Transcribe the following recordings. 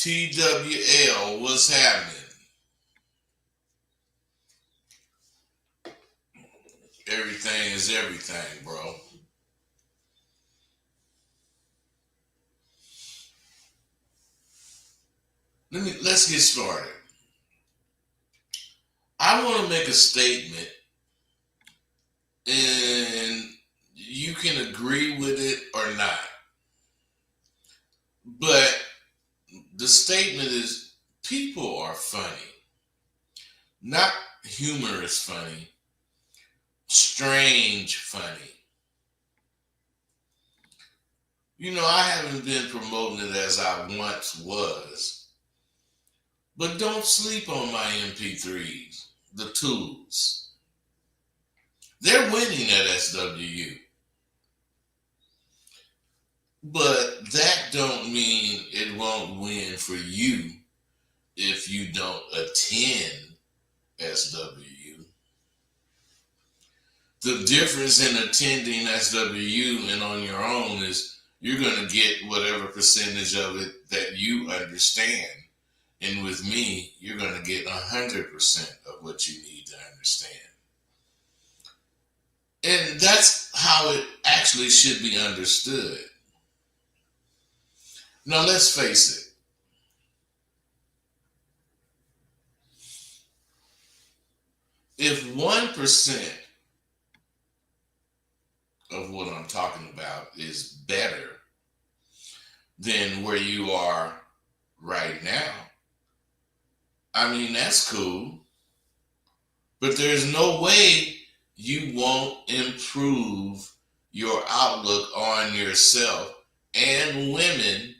TWL, what's happening? Everything is everything, bro. Let's get started. I want to make a statement, and you can agree with it or not. But the statement is people are funny. Not humorous funny, strange funny. I haven't been promoting it as I once was. But don't sleep on my MP3s, the tools. They're winning at SWU. But that don't mean it won't win for you if you don't attend SWU. The difference in attending SWU and on your own is you're going to get whatever percentage of it that you understand. And with me, you're going to get 100% of what you need to understand. And that's how it actually should be understood. Now, let's face it. If 1% of what I'm talking about is better than where you are right now, I mean, that's cool. But there's no way you won't improve your outlook on yourself and women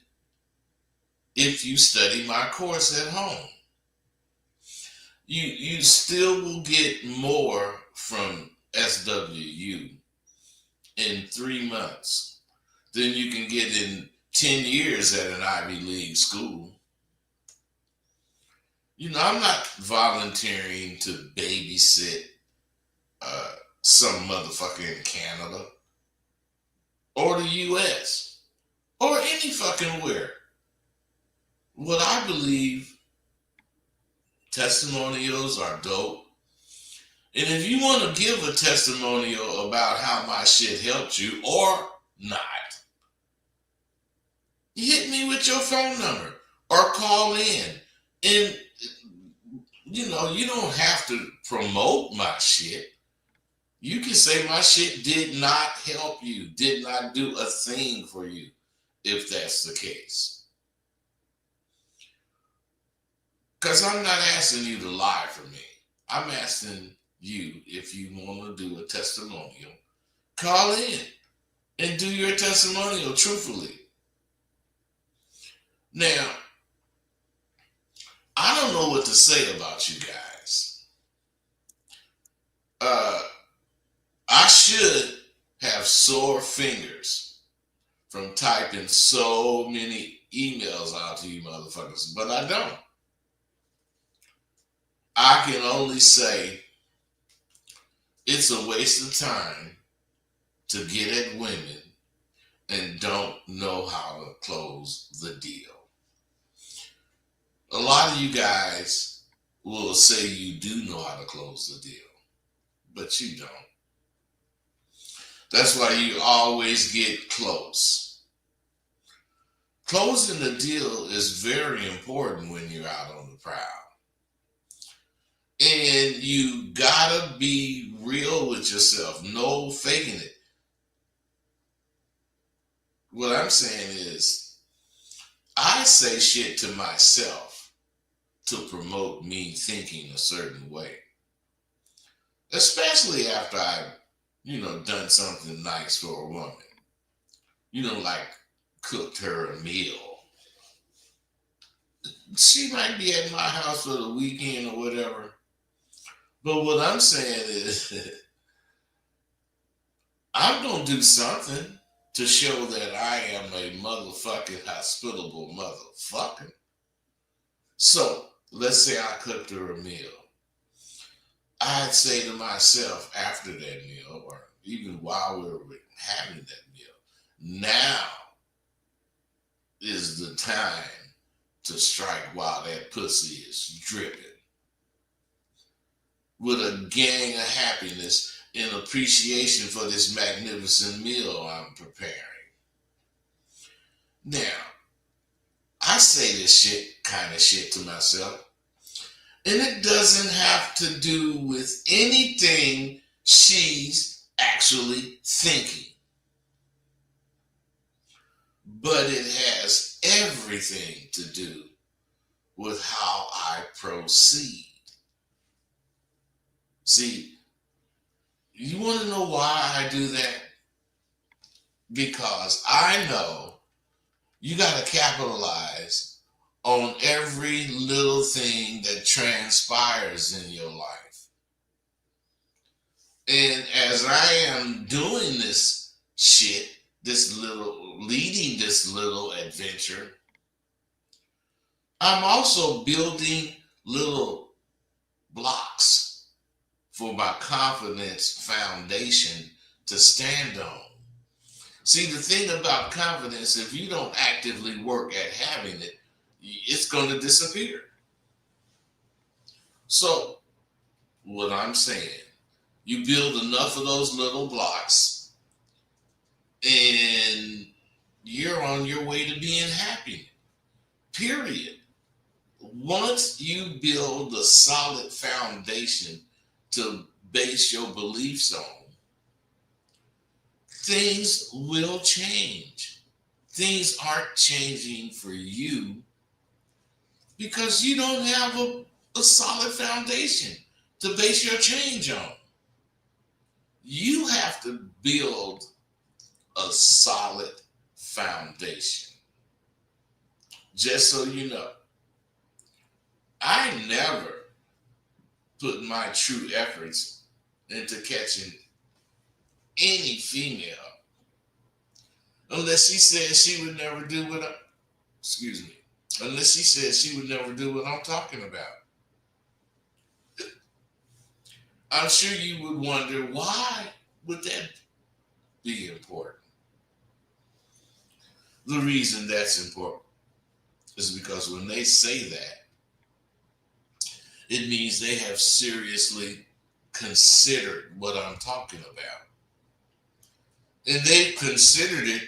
if you study my course at home. You still will get more from SWU in 3 months than you can get in 10 years at an Ivy League school. I'm not volunteering to babysit some motherfucker in Canada or the US or any fucking where. What I believe, testimonials are dope. And if you want to give a testimonial about how my shit helped you or not, hit me with your phone number or call in. And, you don't have to promote my shit. You can say my shit did not help you, did not do a thing for you, if that's the case. Because I'm not asking you to lie for me. I'm asking you, if you want to do a testimonial, call in and do your testimonial truthfully. Now, I don't know what to say about you guys. I should have sore fingers from typing so many emails out to you motherfuckers, but I don't. I can only say it's a waste of time to get at women and don't know how to close the deal. A lot of you guys will say you do know how to close the deal, but you don't. That's why you always get close. Closing the deal is very important when you're out on the prowl. And you gotta be real with yourself. No faking it. What I'm saying is, I say shit to myself to promote me thinking a certain way. Especially after I've, done something nice for a woman. Like cooked her a meal. She might be at my house for the weekend or whatever. But what I'm saying is, I'm going to do something to show that I am a motherfucking hospitable motherfucker. So, let's say I cooked her a meal. I'd say to myself after that meal, or even while we were having that meal, now is the time to strike while that pussy is dripping with a gang of happiness in appreciation for this magnificent meal I'm preparing. Now, I say this kind of shit to myself, and it doesn't have to do with anything she's actually thinking. But it has everything to do with how I proceed. See, you want to know why I do that? Because I know you got to capitalize on every little thing that transpires in your life. And as I am doing this shit, leading this little adventure, I'm also building little blocks for my confidence foundation to stand on. See, the thing about confidence, if you don't actively work at having it, it's going to disappear. So, what I'm saying, you build enough of those little blocks and you're on your way to being happy. Period. Once you build a solid foundation to base your beliefs on, things will change. Things aren't changing for you because you don't have a solid foundation to base your change on. You have to build a solid foundation. Just so you know, I never put my true efforts into catching any female unless she said she would never do what unless she said she would never do what I'm talking about. I'm sure you would wonder, why would that be important? The reason that's important is because when they say that, it means they have seriously considered what I'm talking about. And they considered it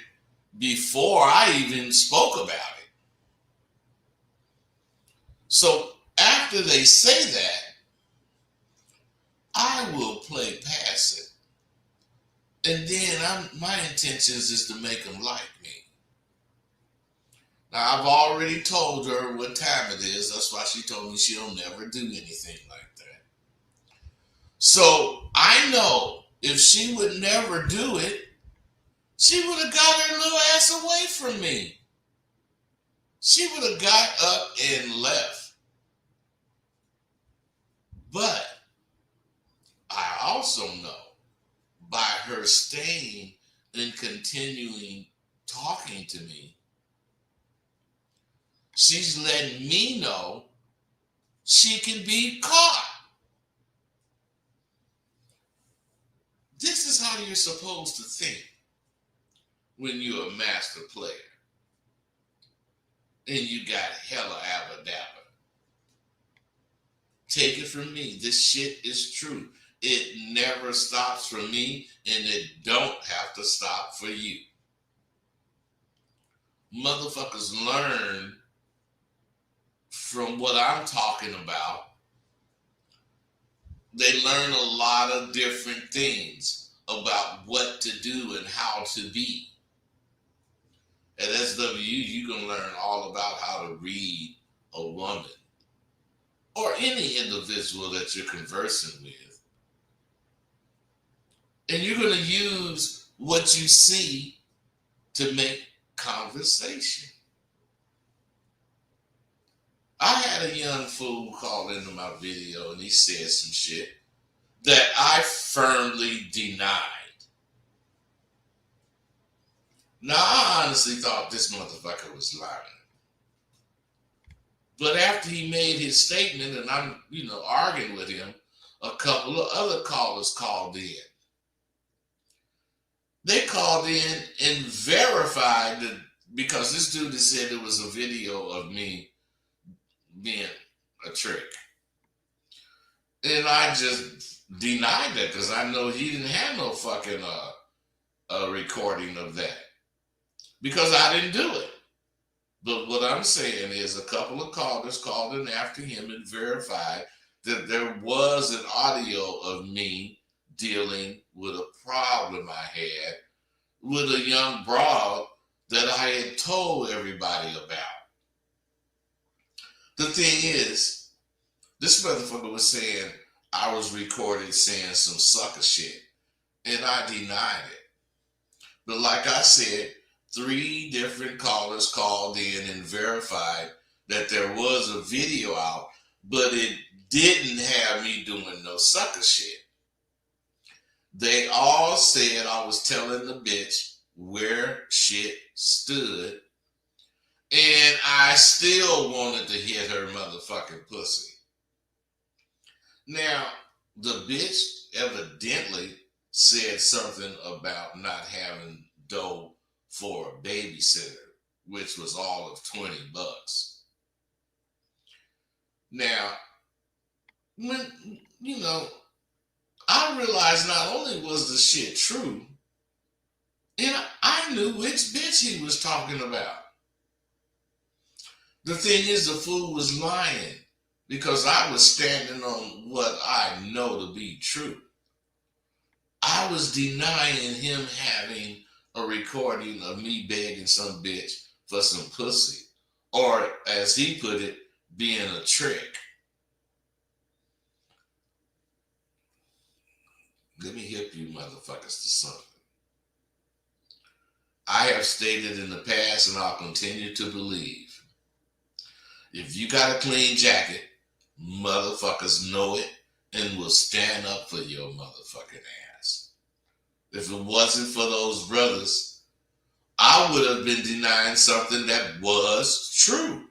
before I even spoke about it. So after they say that, I will play past it. And then my intentions is to make them like me. Now, I've already told her what time it is. That's why she told me she'll never do anything like that. So I know if she would never do it, she would have got her little ass away from me. She would have got up and left. But I also know by her staying and continuing talking to me, she's letting me know she can be caught. This is how you're supposed to think when you're a master player and you got hella abba dabba. Take it from me. This shit is true. It never stops for me, and it don't have to stop for you. Motherfuckers learn from what I'm talking about. They learn a lot of different things about what to do and how to be. At SWU, you're going to learn all about how to read a woman or any individual that you're conversing with. And you're going to use what you see to make conversation. I had a young fool call into my video and he said some shit that I firmly denied. Now, I honestly thought this motherfucker was lying. But after he made his statement and I'm, arguing with him, a couple of other callers called in. They called in and verified that, because this dude had said it was a video of me being a trick. And I just denied that because I know he didn't have no fucking recording of that because I didn't do it. But what I'm saying is a couple of callers called in after him and verified that there was an audio of me dealing with a problem I had with a young broad that I had told everybody about. The thing is, this motherfucker was saying I was recorded saying some sucker shit, and I denied it. But like I said, 3 different callers called in and verified that there was a video out, but it didn't have me doing no sucker shit. They all said I was telling the bitch where shit stood, and I still wanted to hit her motherfucking pussy. Now, the bitch evidently said something about not having dough for a babysitter, which was all of $20. Now, when, I realized not only was the shit true, and I knew which bitch he was talking about. The thing is, the fool was lying because I was standing on what I know to be true. I was denying him having a recording of me begging some bitch for some pussy, or as he put it, being a trick. Let me hip you motherfuckers to something. I have stated in the past, and I'll continue to believe, if you got a clean jacket, motherfuckers know it and will stand up for your motherfucking ass. If it wasn't for those brothers, I would have been denying something that was true.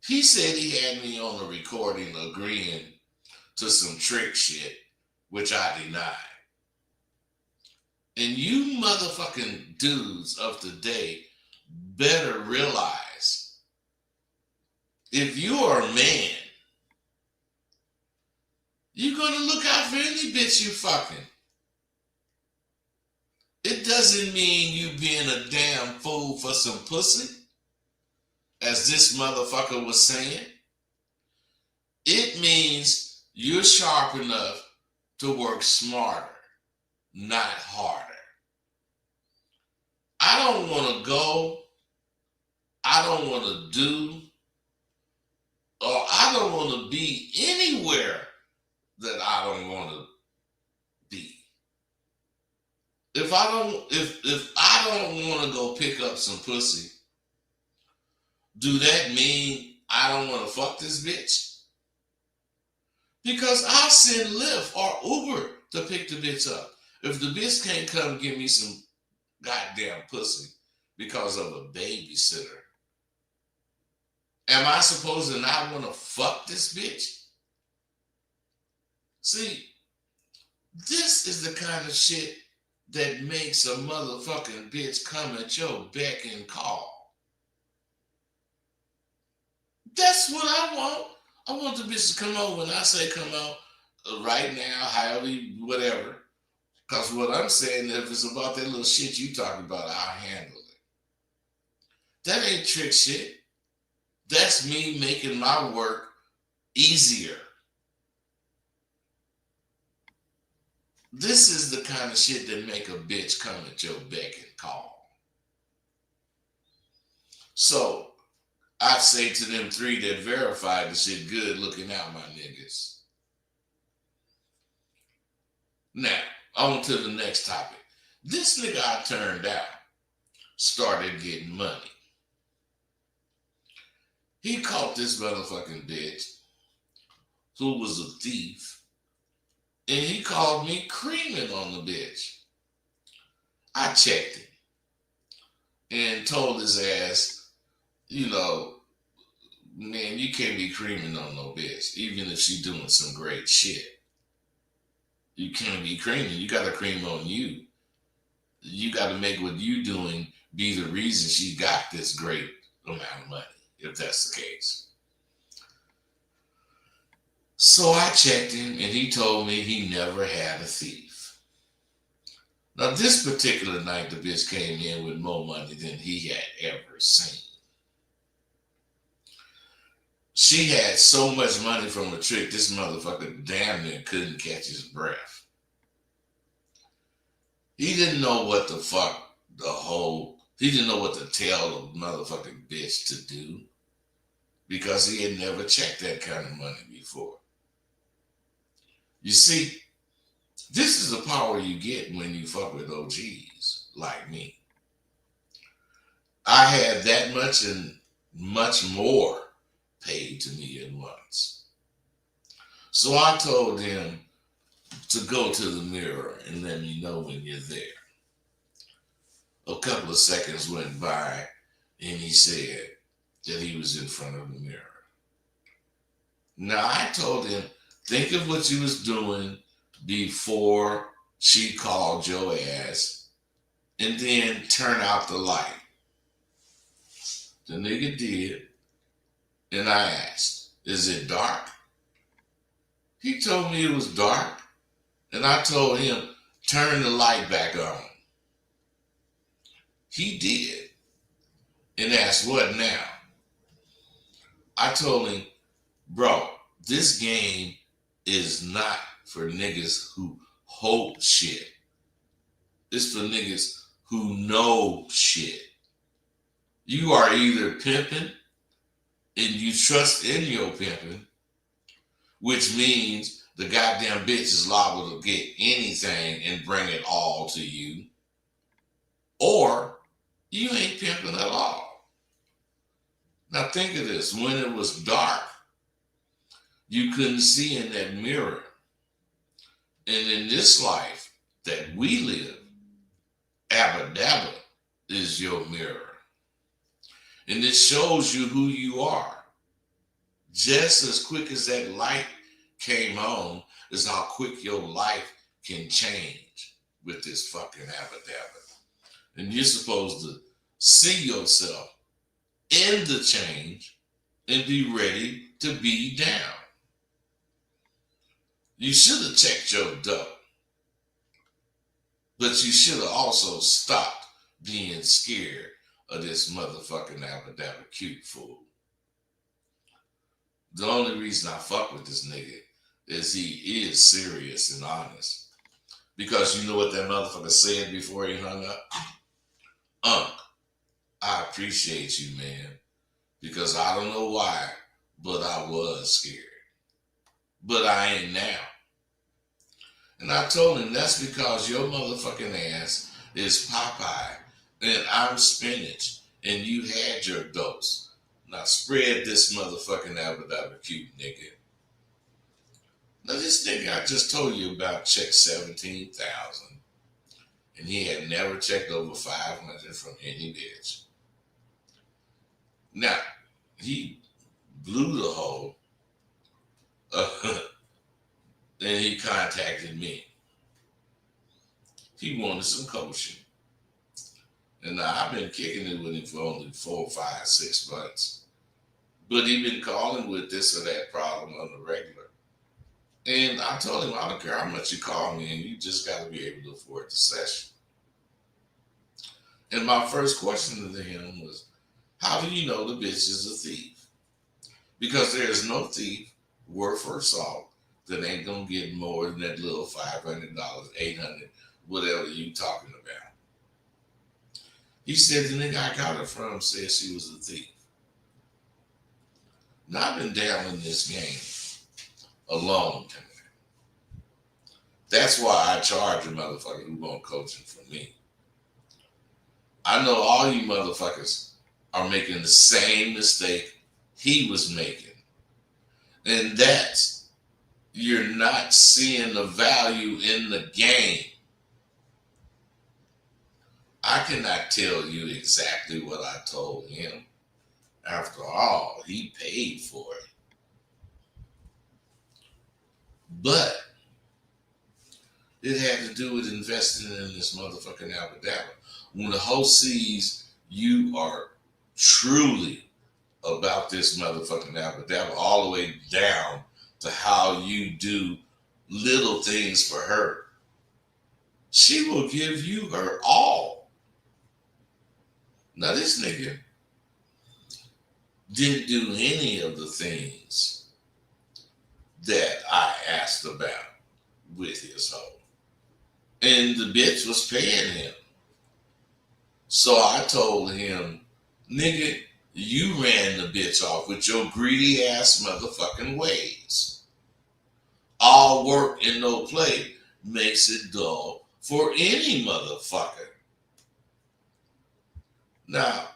He said he had me on a recording agreeing to some trick shit, which I denied. And you motherfucking dudes of today better realize, if you are a man, you're going to look out for any bitch you fucking. It doesn't mean you being a damn fool for some pussy, as this motherfucker was saying. It means you're sharp enough to work smarter, not harder. I don't want to go, I don't want to do, or I don't want to be anywhere that I don't want to be. If I don't want to go pick up some pussy, do that mean I don't want to fuck this bitch? Because I'll send Lyft or Uber to pick the bitch up. If the bitch can't come give me some goddamn pussy because of a babysitter, am I supposed to not want to fuck this bitch? See, this is the kind of shit that makes a motherfucking bitch come at your beck and call. That's what I want. I want the bitch to come over when I say come out right now, however, whatever. Because what I'm saying, if it's about that little shit you talking about, I'll handle it. That ain't trick shit. That's me making my work easier. This is the kind of shit that make a bitch come at your beck and call. So, I say to them 3 that verified the shit, good looking out, my niggas. Now, on to the next topic. This nigga I turned out started getting money. He caught this motherfucking bitch who was a thief, and he called me creaming on the bitch. I checked him and told his ass, man, you can't be creaming on no bitch, even if she doing some great shit. You can't be creaming. You got to cream on you. You got to make what you doing be the reason she got this great amount of money, if that's the case. So I checked him, and he told me he never had a thief. Now, this particular night, the bitch came in with more money than he had ever seen. She had so much money from a trick, this motherfucker damn near couldn't catch his breath. He didn't know what the fuck he didn't know what to tell the motherfucking bitch to do because he had never checked that kind of money before. You see, this is the power you get when you fuck with OGs like me. I had that much and much more paid to me at once. So I told him to go to the mirror and let me know when you're there. A couple of seconds went by and he said that he was in front of the mirror. Now I told him, think of what you was doing before she called your ass and then turn out the light. The nigga did, and I asked, is it dark? He told me it was dark, and I told him, turn the light back on. He did, and asked, what now? I told him, bro, this game is not for niggas who hope shit. It's for niggas who know shit. You are either pimping and you trust in your pimping, which means the goddamn bitch is liable to get anything and bring it all to you, or you ain't pimping at all. Now think of this. When it was dark, you couldn't see in that mirror. And in this life that we live, Abba Dabba is your mirror. And it shows you who you are. Just as quick as that light came on is how quick your life can change with this fucking Abba Dabba. And you're supposed to see yourself in the change and be ready to be down. You should have checked your dough, but you should have also stopped being scared of this motherfucking Abba Dabba cute fool. The only reason I fuck with this nigga is he is serious and honest. Because you know what that motherfucker said before he hung up? I appreciate you, man. Because I don't know why, but I was scared. But I ain't now. And I told him that's because your motherfucking ass is Popeye and I'm spinach and you had your dose. Now spread this motherfucking Abba Dabba cute nigga. Now this nigga I just told you about checked 17,000 and he had never checked over 500 from any bitch. Now, he blew the hole and he contacted me. He wanted some coaching. And now I've been kicking it with him for only 4, 5, 6 months. But he been calling with this or that problem on the regular. And I told him, I don't care how much you call me, and you just got to be able to afford the session. And my first question to him was, how do you know the bitch is a thief? Because there is no thief worth her salt that ain't going to get more than that little $500, $800, whatever you talking about. He said the nigga I got her from said she was a thief. Now I've been down in this game a long time. That's why I charge a motherfucker who won't coaching from me. I know all you motherfuckers are making the same mistake he was making. And that's, you're not seeing the value in the game. I cannot tell you exactly what I told him. After all, he paid for it. But it had to do with investing in this motherfucking Abba Dabba. When the host sees you are truly about this motherfucking album, all the way down to how you do little things for her, she will give you her all. Now, this nigga didn't do any of the things that I asked about with his hoe. And the bitch was paying him. So I told him, nigga, you ran the bitch off with your greedy ass motherfucking ways. All work and no play makes it dull for any motherfucker. Now,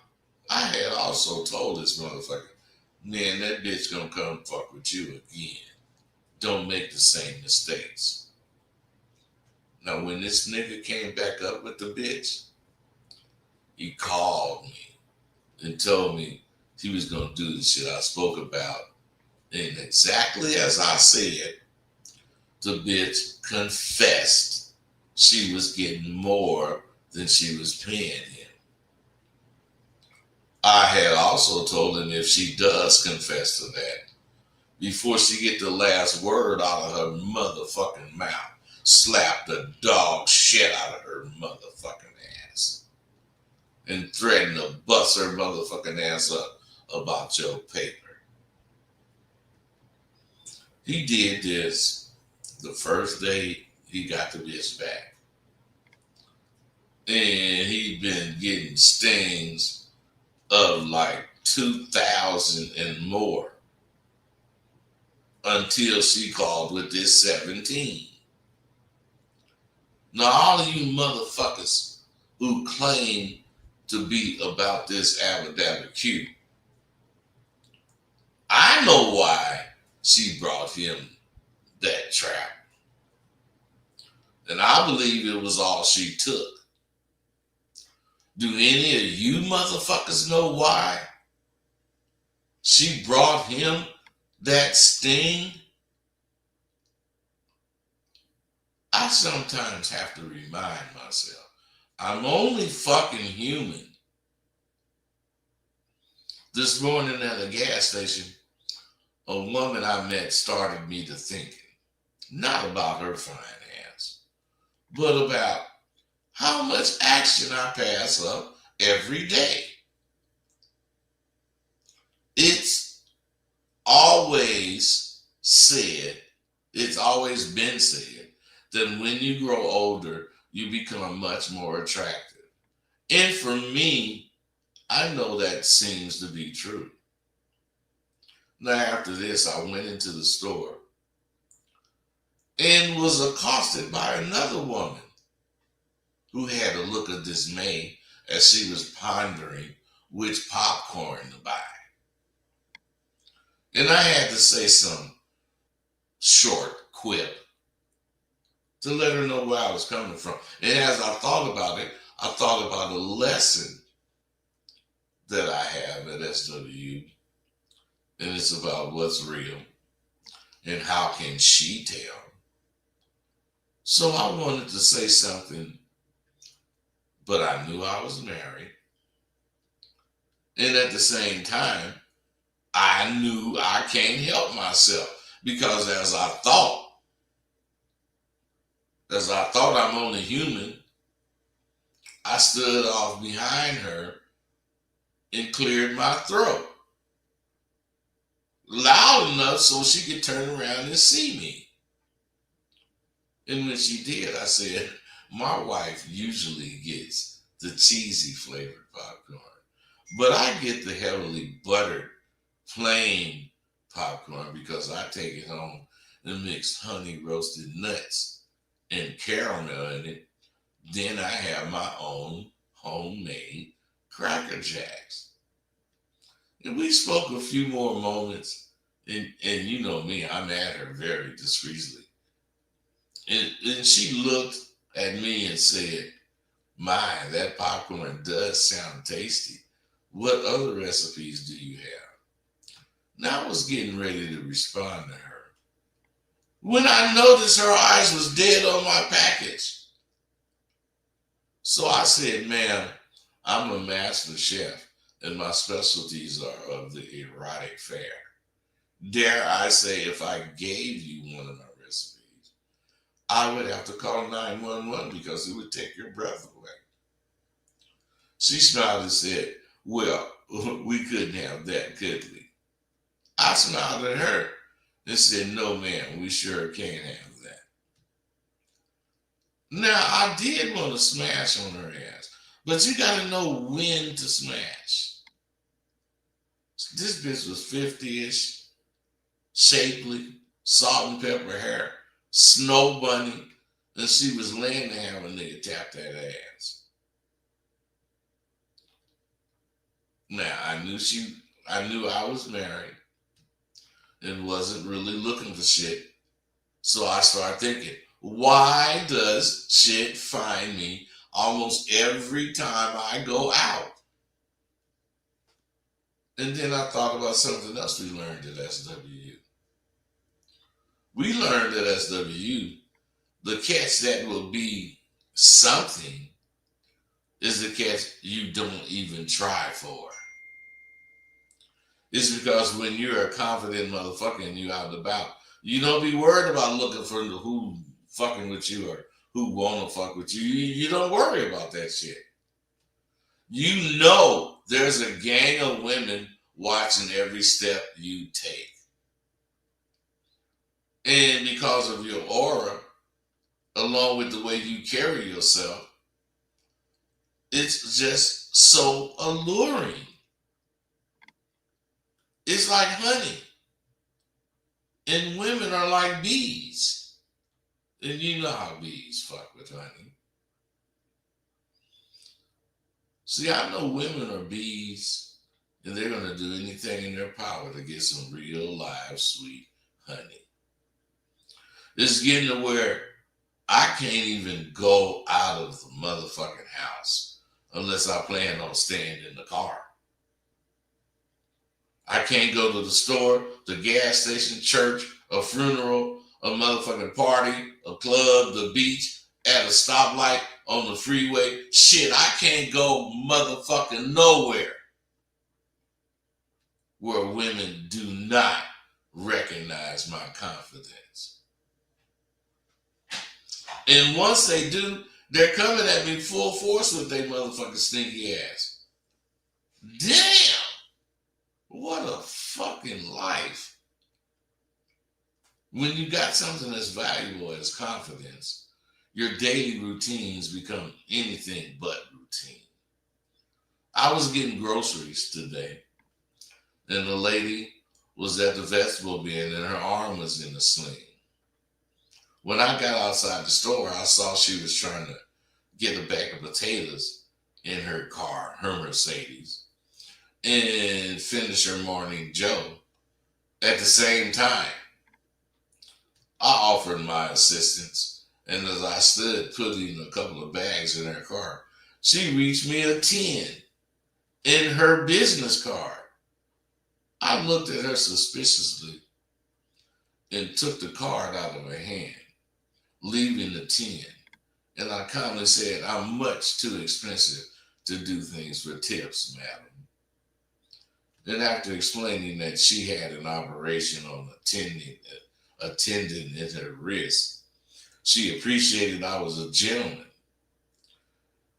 I had also told this motherfucker, man, that bitch gonna come fuck with you again. Don't make the same mistakes. Now, when this nigga came back up with the bitch, he called me and told me he was gonna do the shit I spoke about. And exactly as I said, the bitch confessed she was getting more than she was paying him. I had also told him if she does confess to that, before she get the last word out of her motherfucking mouth, slap the dog shit out of her motherfucking ass and threaten to bust her motherfucking ass up about your paper. He did this the first day he got the bitch back. And he'd been getting stings of like 2,000 and more until she called with this 17. Now, all of you motherfuckers who claim to be about this Abba Q, I know why she brought him that trap. And I believe it was all she took. Do any of you motherfuckers know why she brought him that sting? I sometimes have to remind myself, I'm only fucking human. This morning at a gas station, a woman I met started me to thinking, not about her fine ass, but about how much action I pass up every day. It's always been said that when you grow older, you become much more attractive. And for me, I know that seems to be true. Now, after this, I went into the store and was accosted by another woman who had a look of dismay as she was pondering which popcorn to buy. And I had to say some short quip to let her know where I was coming from. And as I thought about it, I thought about a lesson that I have at SW, and it's about what's real and how can she tell. So I wanted to say something, but I knew I was married. And at the same time, I knew I can't help myself, because as I thought I'm only human, I stood off behind her and cleared my throat loud enough so she could turn around and see me. And when she did, I said, my wife usually gets the cheesy flavored popcorn, but I get the heavily buttered plain popcorn because I take it home and mix honey roasted nuts and caramel in it. Then I have my own homemade Cracker Jacks. And we spoke a few more moments, and you know me, I'm at her very discreetly. And she looked at me and said, my, that popcorn does sound tasty. What other recipes do you have? Now I was getting ready to respond to her when I noticed her eyes was dead on my package. So I said, ma'am, I'm a master chef. and my specialties are of the erotic fare. Dare I say, if I gave you one of my recipes, I would have to call 911 because it would take your breath away. She smiled and said, "Well, we couldn't have that, could we?" I smiled at her and said, "No, ma'am, we sure can't have that." Now, I did want to smash on her ass, but you got to know when to smash. This bitch was 50-ish, shapely, salt and pepper hair, snow bunny, and she was laying to have a nigga tap that ass. Now, I knew I was married and wasn't really looking for shit. So I started thinking, why does shit find me almost every time I go out? And then I thought about something else we learned at SWU. We learned at SWU the catch that will be something is the catch you don't even try for. It's because when you're a confident motherfucker and you out and about, you don't be worried about looking for who fucking with you or who wanna fuck with you. You don't worry about that shit. You know there's a gang of women watching every step you take. And because of your aura, along with the way you carry yourself, it's just so alluring. It's like honey. And women are like bees. And you know how bees fuck with honey. See, I know women are bees, and they're going to do anything in their power to get some real, live, sweet honey. It's getting to where I can't even go out of the motherfucking house unless I plan on staying in the car. I can't go to the store, the gas station, church, a funeral, a motherfucking party, a club, the beach, at a stoplight, on the freeway. Shit, I can't go motherfucking nowhere where women do not recognize my confidence. And once they do, they're coming at me full force with their motherfucking stinky ass. Damn! What a fucking life. When you got something as valuable as confidence, your daily routines become anything but routine. I was getting groceries today, and the lady was at the vegetable bin and her arm was in a sling. When I got outside the store, I saw she was trying to get a bag of potatoes in her car, her Mercedes, and finish her morning Joe. At the same time, I offered my assistance, and as I stood putting a couple of bags in her car, she reached me a 10 in her business card. I looked at her suspiciously and took the card out of her hand, leaving the 10. And I calmly said, "I'm much too expensive to do things for tips, madam." Then after explaining that she had an operation on a tendon in her wrist, she appreciated I was a gentleman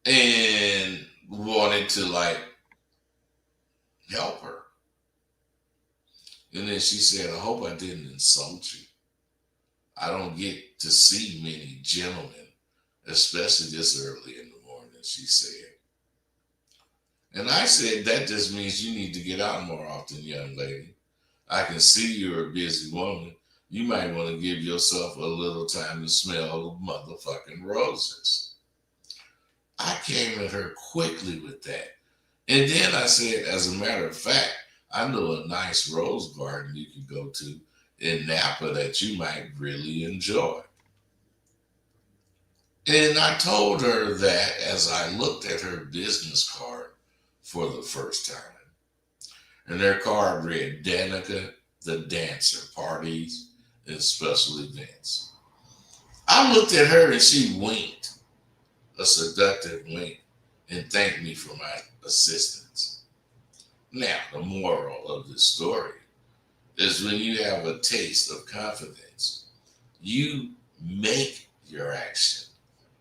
and wanted to help her. And then she said, "I hope I didn't insult you. I don't get to see many gentlemen, especially this early in the morning," she said. And I said, "That just means you need to get out more often, young lady. I can see you're a busy woman. You might want to give yourself a little time to smell the motherfucking roses." I came at her quickly with that. And then I said, "As a matter of fact, I know a nice rose garden you can go to in Napa that you might really enjoy." And I told her that as I looked at her business card for the first time. And their card read, "Danica the Dancer, Parties and Special Events." I looked at her and she winked, a seductive wink, and thanked me for my assistance. Now, the moral of this story is when you have a taste of confidence, you make your action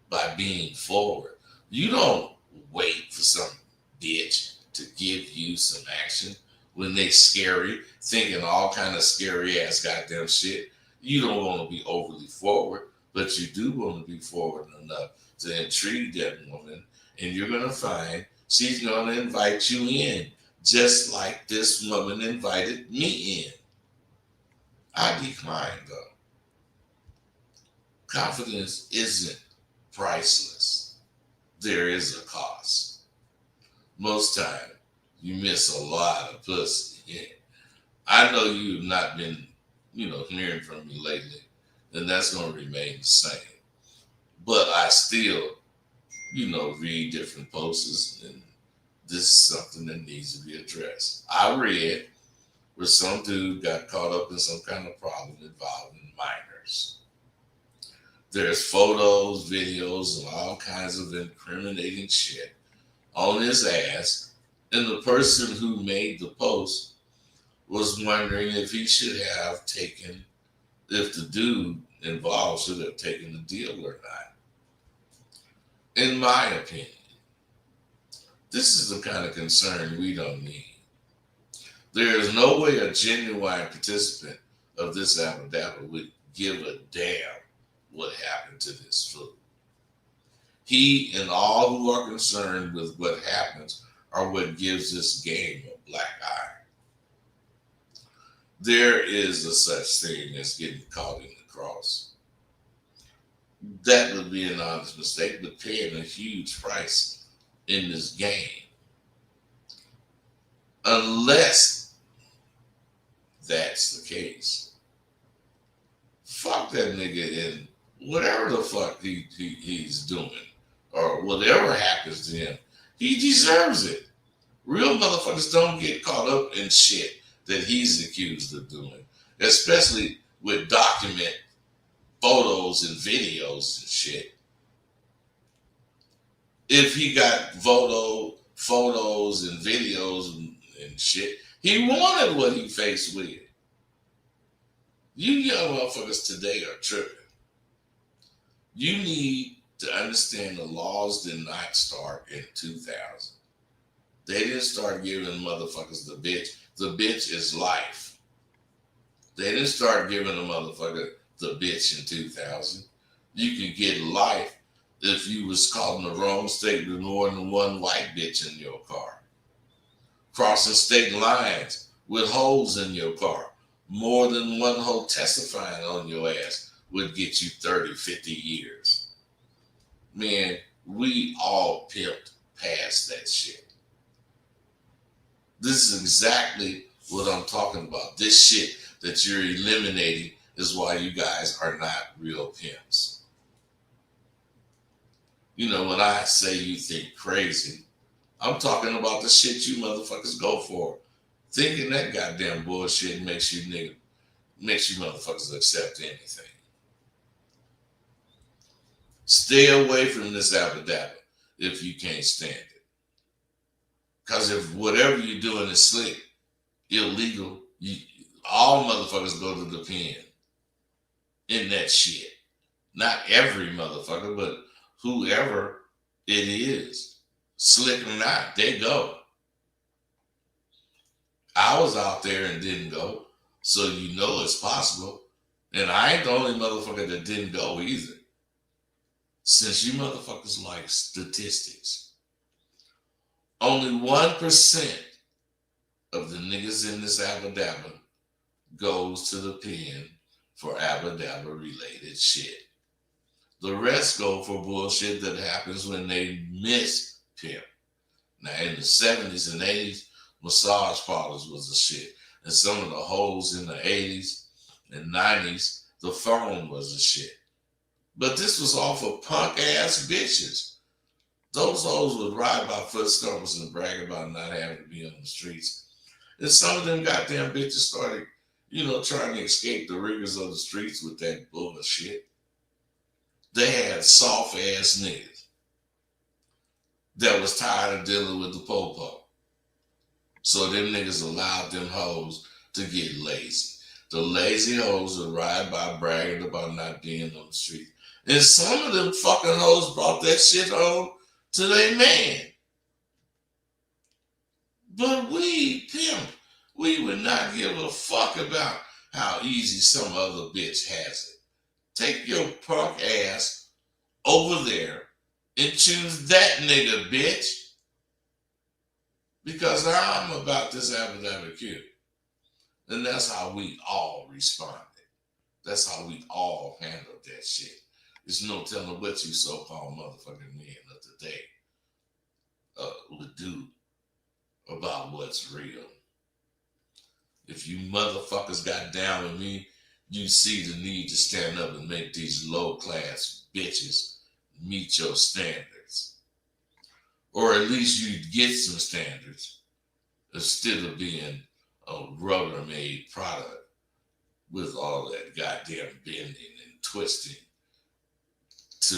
by being forward. You don't wait for some bitch to give you some action when they scary, thinking all kind of scary ass goddamn shit. You don't want to be overly forward, but you do want to be forward enough to intrigue that woman, and you're gonna find she's gonna invite you in, just like this woman invited me in. I declined though. Confidence isn't priceless. There is a cost. Most time, you miss a lot of pussy. Yeah. I know you've not been, hearing from me lately, and that's going to remain the same. But I still, read different posts, and this is something that needs to be addressed. I read where some dude got caught up in some kind of problem involving minors. There's photos, videos, and all kinds of incriminating shit on his ass. And the person who made the post was wondering if he should have taken, if the dude involved should have taken the deal or not. In my opinion, this is the kind of concern we don't need. There is no way a genuine participant of this affidavit would give a damn what happened to this fool. He and all who are concerned with what happens are what gives this game a black eye. There is a such thing as getting caught in the cross. That would be an honest mistake, but paying a huge price in this game. Unless that's the case. Fuck that nigga and whatever the fuck he's doing or whatever happens to him, he deserves it. Real motherfuckers don't get caught up in shit that he's accused of doing, especially with document photos and videos and shit. If he got photos and videos and shit, he wanted what he faced with. You young motherfuckers today are tripping. You need to understand the laws did not start in 2000. They didn't start giving motherfuckers the bitch. The bitch is life. They didn't start giving a motherfucker the bitch in 2000. You can get life if you was caught in the wrong state with more than one white bitch in your car. Crossing state lines with holes in your car. More than one hoe testifying on your ass would get you 30, 50 years. Man, we all pimped past that shit. This is exactly what I'm talking about. This shit that you're eliminating is why you guys are not real pimps. When I say you think crazy, I'm talking about the shit you motherfuckers go for. Thinking that goddamn bullshit makes you motherfuckers accept anything. Stay away from this affidavit if you can't stand it. Because if whatever you're doing is slick, illegal, all motherfuckers go to the pen in that shit. Not every motherfucker, but whoever it is, slick or not, they go. I was out there and didn't go, so it's possible. And I ain't the only motherfucker that didn't go either. Since you motherfuckers like statistics, only 1% of the niggas in this affidavit goes to the pen for affidavit related shit. The rest go for bullshit that happens when they miss pimp. Now in the 70s and 80s, massage parlors was the shit. And some of the hoes in the 80s and 90s, the phone was the shit. But this was all for punk ass bitches. Those hoes would ride by foot stomps and brag about not having to be on the streets. And some of them goddamn bitches started, trying to escape the rigors of the streets with that bullshit. They had soft ass niggas that was tired of dealing with the popo. So them niggas allowed them hoes to get lazy. The lazy hoes would ride by bragging about not being on the street. And some of them fucking hoes brought that shit home to their man. But we, pimp, we would not give a fuck about how easy some other bitch has it. Take your punk ass over there and choose that nigga, bitch. Because I'm about this Q. And that's how we all responded. That's how we all handled that shit. There's no telling what you so-called motherfucking men of today would do about what's real. If you motherfuckers got down with me, you see the need to stand up and make these low-class bitches meet your standards. Or at least you'd get some standards instead of being a rubber-made product with all that goddamn bending and twisting to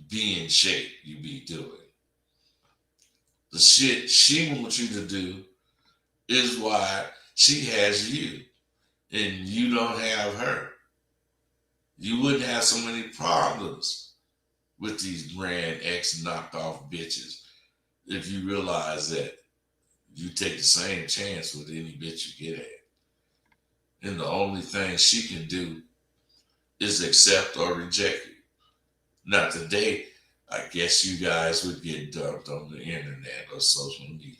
be in shape you be doing. The shit she wants you to do is why she has you and you don't have her. You wouldn't have so many problems with these Grand X knockoff bitches if you realize that you take the same chance with any bitch you get at. And the only thing she can do is accept or reject you. Now today, I guess you guys would get dumped on the internet or social media.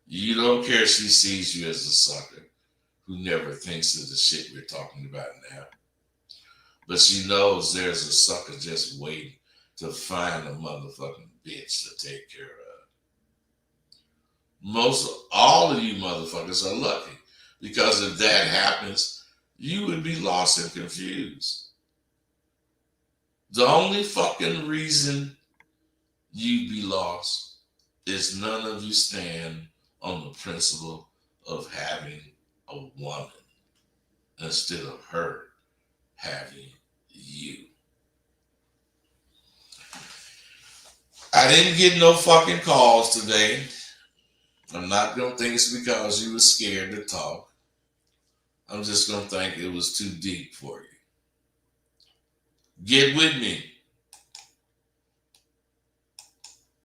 You don't care if she sees you as a sucker who never thinks of the shit we're talking about now. But she knows there's a sucker just waiting to find a motherfucking bitch to take care of. All of you motherfuckers are lucky. Because if that happens, you would be lost and confused. The only fucking reason you'd be lost is none of you stand on the principle of having a woman instead of her having you. I didn't get no fucking calls today. I'm not going to think it's because you were scared to talk. I'm just going to think it was too deep for you. Get with me.